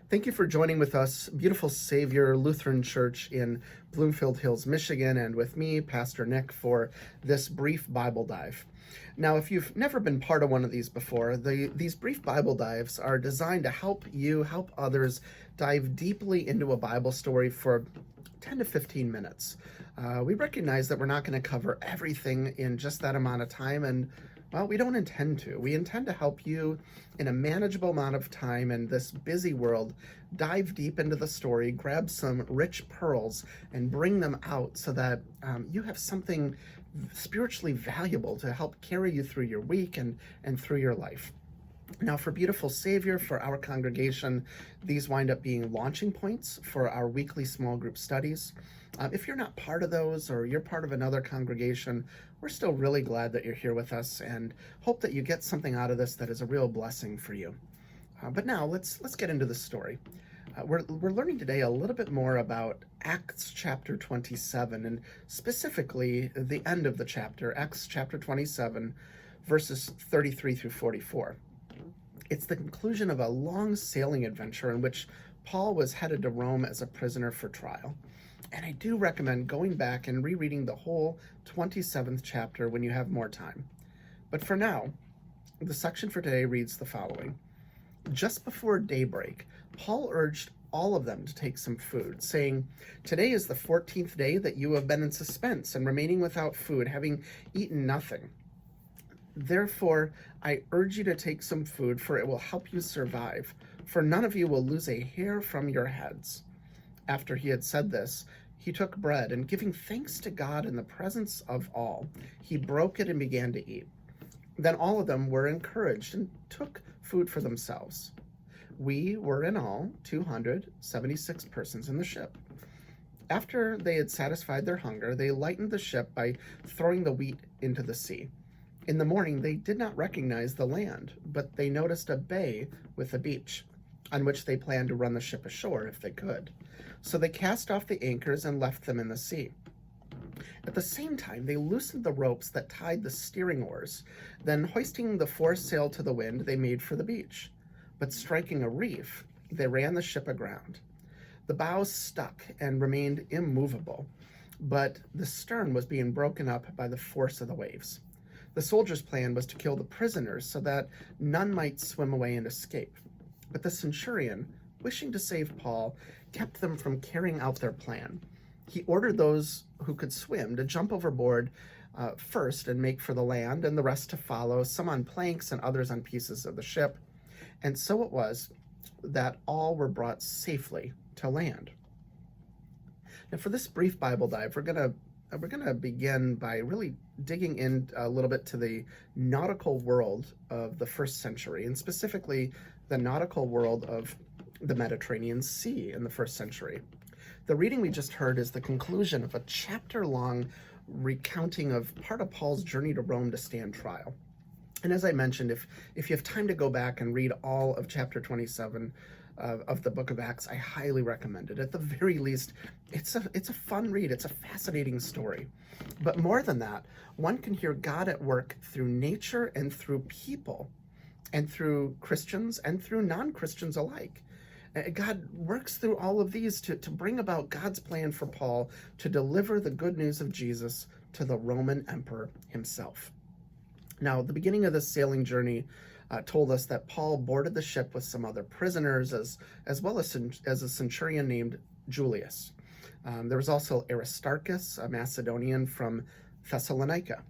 Thank you for joining with us, Beautiful Savior Lutheran Church in Bloomfield Hills, Michigan, and with me, Pastor Nick, for this brief Bible dive. Now, if you've never been part of one of these before, these brief Bible dives are designed to help you, help others dive deeply into a Bible story for 10 to 15 minutes. We recognize that we're not going to cover everything in just that amount of time, and well, we don't intend to. We intend to help you in a manageable amount of time in this busy world dive deep into the story, grab some rich pearls, and bring them out so that you have something spiritually valuable to help carry you through your week and through your life. Now, for Beautiful Savior, for our congregation, these wind up being launching points for our weekly small group studies. If you're not part of those or you're part of another congregation, we're still really glad that you're here with us and hope that you get something out of this that is a real blessing for you. But now let's get into the story. We're learning today a little bit more about Acts chapter 27, and specifically the end of the chapter, Acts chapter 27, verses 33 through 44. It's the conclusion of a long sailing adventure in which Paul was headed to Rome as a prisoner for trial. And I do recommend going back and rereading the whole 27th chapter when you have more time. But for now, the section for today reads the following. Just before daybreak, Paul urged all of them to take some food, saying, "Today is the 14th day that you have been in suspense and remaining without food, having eaten nothing. Therefore, I urge you to take some food, for it will help you survive, for none of you will lose a hair from your heads." After he had said this, he took bread, and giving thanks to God in the presence of all, he broke it and began to eat. Then all of them were encouraged and took food for themselves. We were in all 276 persons in the ship. After they had satisfied their hunger, they lightened the ship by throwing the wheat into the sea. In the morning, they did not recognize the land, but they noticed a bay with a beach, on which they planned to run the ship ashore if they could. So they cast off the anchors and left them in the sea. At the same time, they loosened the ropes that tied the steering oars. Then, hoisting the foresail to the wind, they made for the beach. But striking a reef, they ran the ship aground. The bows stuck and remained immovable, but the stern was being broken up by the force of the waves. The soldiers' plan was to kill the prisoners so that none might swim away and escape. But the centurion, wishing to save Paul, kept them from carrying out their plan. He ordered those who could swim to jump overboard first and make for the land, and the rest to follow, some on planks and others on pieces of the ship. And so it was that all were brought safely to land. Now, for this brief Bible dive, we're gonna begin by really digging in a little bit to the nautical world of the first century, and specifically the nautical world of the Mediterranean Sea in the first century. The reading we just heard is the conclusion of a chapter-long recounting of part of Paul's journey to Rome to stand trial. And as I mentioned, if you have time to go back and read all of chapter 27 of the book of Acts, I highly recommend it. At the very least, it's a fun read. It's a fascinating story. But more than that, one can hear God at work through nature and through people, and through Christians and through non-Christians alike. God works through all of these to bring about God's plan for Paul to deliver the good news of Jesus to the Roman emperor himself. Now, the beginning of this sailing journey told us that Paul boarded the ship with some other prisoners, as well as a centurion named Julius. There was also Aristarchus, a Macedonian from Thessalonica.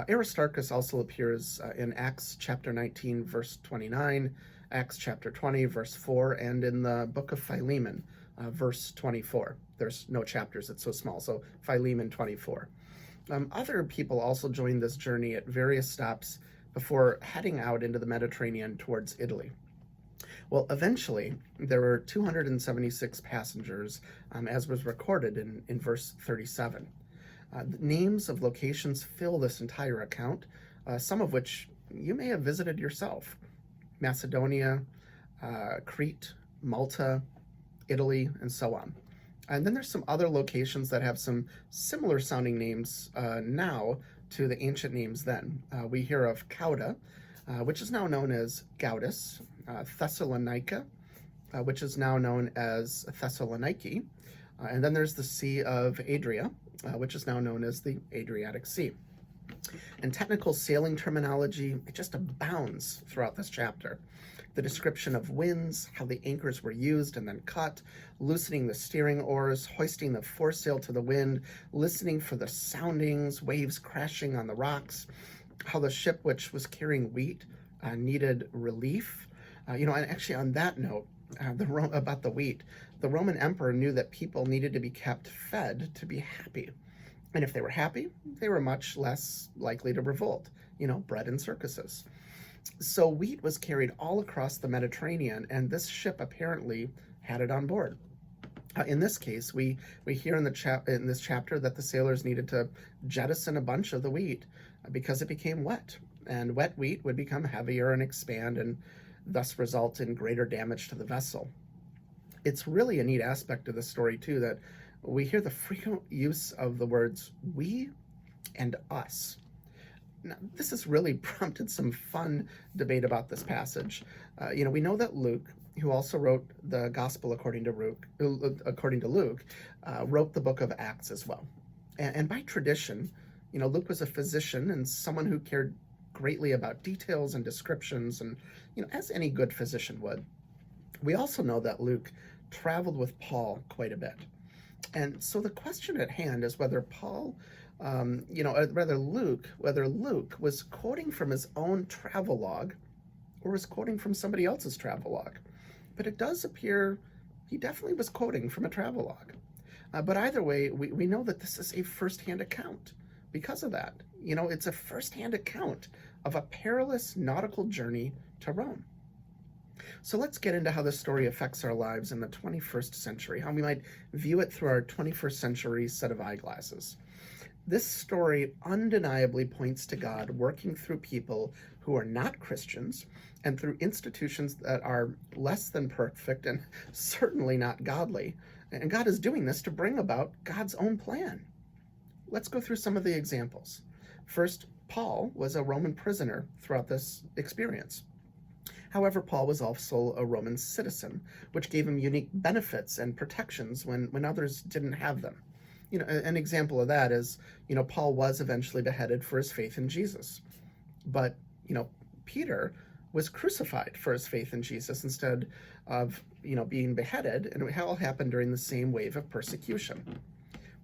Aristarchus also appears in Acts chapter 19, verse 29, Acts chapter 20, verse 4, and in the book of Philemon, verse 24. There's no chapters, it's so small, so Philemon 24. Other people also joined this journey at various stops before heading out into the Mediterranean towards Italy. Well, eventually, there were 276 passengers, as was recorded in verse 37. The names of locations fill this entire account, some of which you may have visited yourself. Macedonia, Crete, Malta, Italy, and so on. And then there's some other locations that have some similar sounding names now to the ancient names then. We hear of Cauda, which is now known as Gaudus, Thessalonica, which is now known as Thessaloniki. And then there's the Sea of Adria, which is now known as the Adriatic Sea. And technical sailing terminology, it just abounds throughout this chapter. The description of winds, how the anchors were used and then cut, loosening the steering oars, hoisting the foresail to the wind, listening for the soundings, waves crashing on the rocks, how the ship which was carrying wheat needed relief. And actually on that note, about the wheat, the Roman emperor knew that people needed to be kept fed to be happy. And if they were happy, they were much less likely to revolt, bred in circuses. So wheat was carried all across the Mediterranean, and this ship apparently had it on board. In this case, we hear in this chapter that the sailors needed to jettison a bunch of the wheat because it became wet, and wet wheat would become heavier and expand and thus result in greater damage to the vessel. It's really a neat aspect of the story, too, that we hear the frequent use of the words we and us. Now, this has really prompted some fun debate about this passage. We know that Luke, who also wrote the Gospel according to Luke, wrote the book of Acts as well. And by tradition, Luke was a physician and someone who cared greatly about details and descriptions, and as any good physician would. We also know that Luke traveled with Paul quite a bit. And so the question at hand is whether Luke was quoting from his own travelogue or was quoting from somebody else's travelogue. But it does appear he definitely was quoting from a travelogue. But either way, we know that this is a first-hand account because of that. It's a first-hand account of a perilous nautical journey to Rome. So let's get into how this story affects our lives in the 21st century, how we might view it through our 21st century set of eyeglasses. This story undeniably points to God working through people who are not Christians and through institutions that are less than perfect and certainly not godly. And God is doing this to bring about God's own plan. Let's go through some of the examples. First, Paul was a Roman prisoner throughout this experience. However, Paul was also a Roman citizen, which gave him unique benefits and protections when others didn't have them. An example of that is, Paul was eventually beheaded for his faith in Jesus. But, Peter was crucified for his faith in Jesus instead of, being beheaded, and it all happened during the same wave of persecution.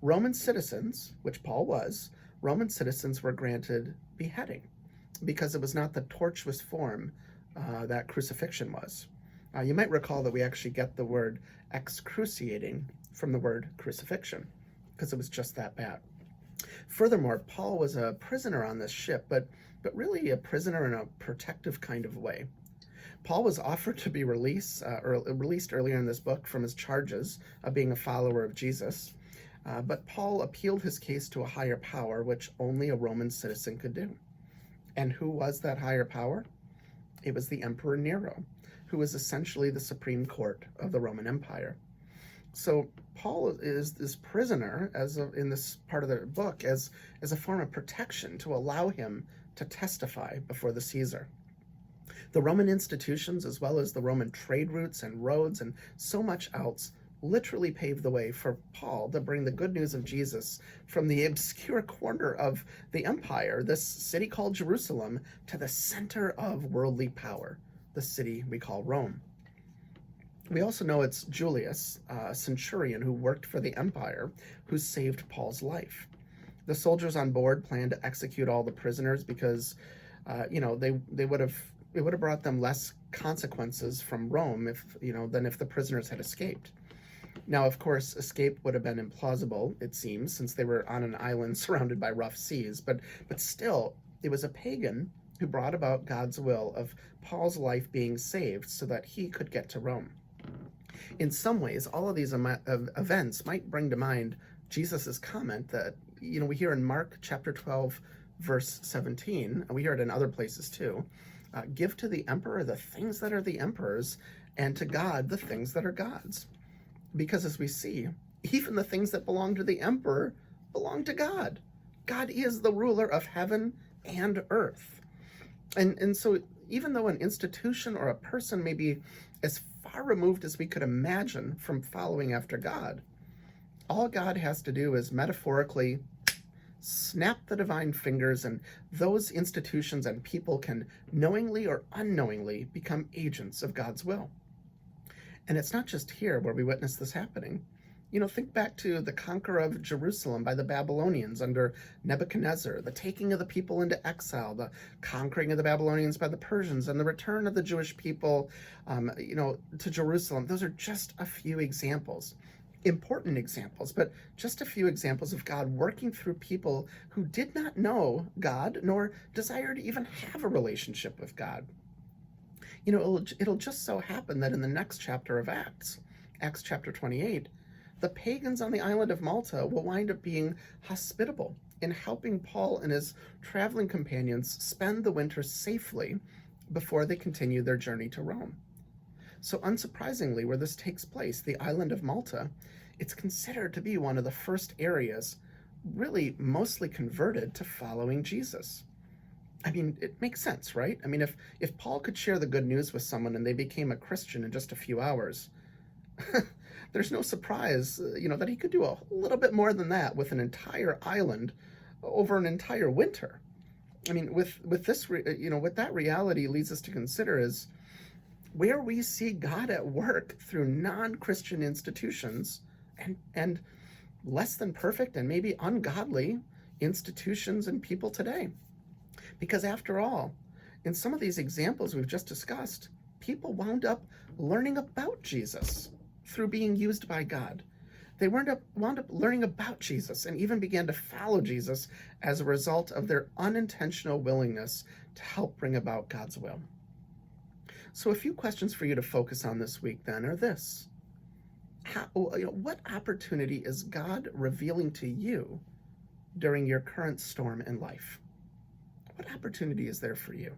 Roman citizens, which Paul was, Roman citizens were granted beheading because it was not the tortuous form that crucifixion was. You might recall that we actually get the word excruciating from the word crucifixion because it was just that bad. Furthermore, Paul was a prisoner on this ship, but really a prisoner in a protective kind of way. Paul was offered to be released earlier in this book from his charges of being a follower of Jesus, but Paul appealed his case to a higher power, which only a Roman citizen could do. And who was that higher power? It was the Emperor Nero, who was essentially the Supreme Court of the Roman Empire. So Paul is this prisoner in this part of the book as a form of protection to allow him to testify before the Caesar. The Roman institutions, as well as the Roman trade routes and roads and so much else, literally paved the way for Paul to bring the good news of Jesus from the obscure corner of the empire, this city called Jerusalem, to the center of worldly power, the city we call Rome. We also know it's Julius, a centurion who worked for the empire, who saved Paul's life. The soldiers on board planned to execute all the prisoners because, it would have brought them less consequences from Rome than if the prisoners had escaped. Now, of course, escape would have been implausible, it seems, since they were on an island surrounded by rough seas, but still, it was a pagan who brought about God's will of Paul's life being saved so that he could get to Rome. In some ways, all of these events might bring to mind Jesus' comment that, we hear in Mark chapter 12, verse 17, and we hear it in other places too, give to the emperor the things that are the emperor's, and to God the things that are God's. Because as we see, even the things that belong to the emperor belong to God. God is the ruler of heaven and earth. And so, even though an institution or a person may be as far removed as we could imagine from following after God, all God has to do is metaphorically snap the divine fingers, and those institutions and people can knowingly or unknowingly become agents of God's will. And it's not just here where we witness this happening. Think back to the conquer of Jerusalem by the Babylonians under Nebuchadnezzar, the taking of the people into exile, the conquering of the Babylonians by the Persians, and the return of the Jewish people, to Jerusalem. Those are just a few examples, important examples, but just a few examples of God working through people who did not know God nor desire to even have a relationship with God. It'll just so happen that in the next chapter of Acts chapter 28, the pagans on the island of Malta will wind up being hospitable in helping Paul and his traveling companions spend the winter safely before they continue their journey to Rome. So unsurprisingly, where this takes place, the island of Malta, it's considered to be one of the first areas really mostly converted to following Jesus. I mean, it makes sense, right? I mean, if Paul could share the good news with someone and they became a Christian in just a few hours, there's no surprise, that he could do a little bit more than that with an entire island over an entire winter. I mean, with this, what that reality leads us to consider is where we see God at work through non-Christian institutions and less than perfect and maybe ungodly institutions and people today. Because after all, in some of these examples we've just discussed, people wound up learning about Jesus through being used by God. They wound up learning about Jesus and even began to follow Jesus as a result of their unintentional willingness to help bring about God's will. So a few questions for you to focus on this week then are this. What opportunity is God revealing to you during your current storm in life? What opportunity is there for you?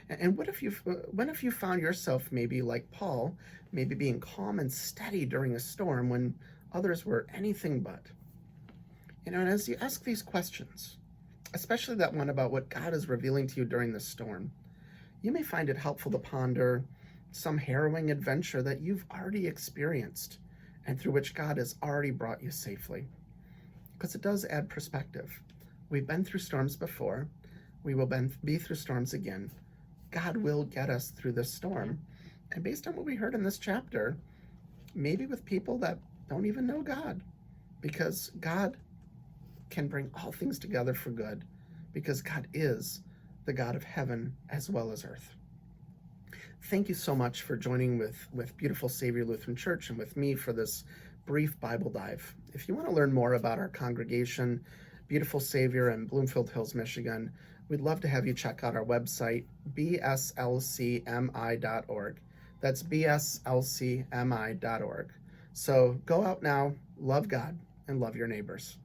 And when have you found yourself maybe like Paul, maybe being calm and steady during a storm when others were anything but? And as you ask these questions, especially that one about what God is revealing to you during the storm, you may find it helpful to ponder some harrowing adventure that you've already experienced and through which God has already brought you safely. Because it does add perspective. We've been through storms before. We will be through storms again. God will get us through this storm. And based on what we heard in this chapter, maybe with people that don't even know God, because God can bring all things together for good, because God is the God of heaven as well as earth. Thank you so much for joining with Beautiful Savior Lutheran Church and with me for this brief Bible dive. If you want to learn more about our congregation, Beautiful Savior in Bloomfield Hills, Michigan, we'd love to have you check out our website, bslcmi.org. That's bslcmi.org. So go out now, love God, and love your neighbors.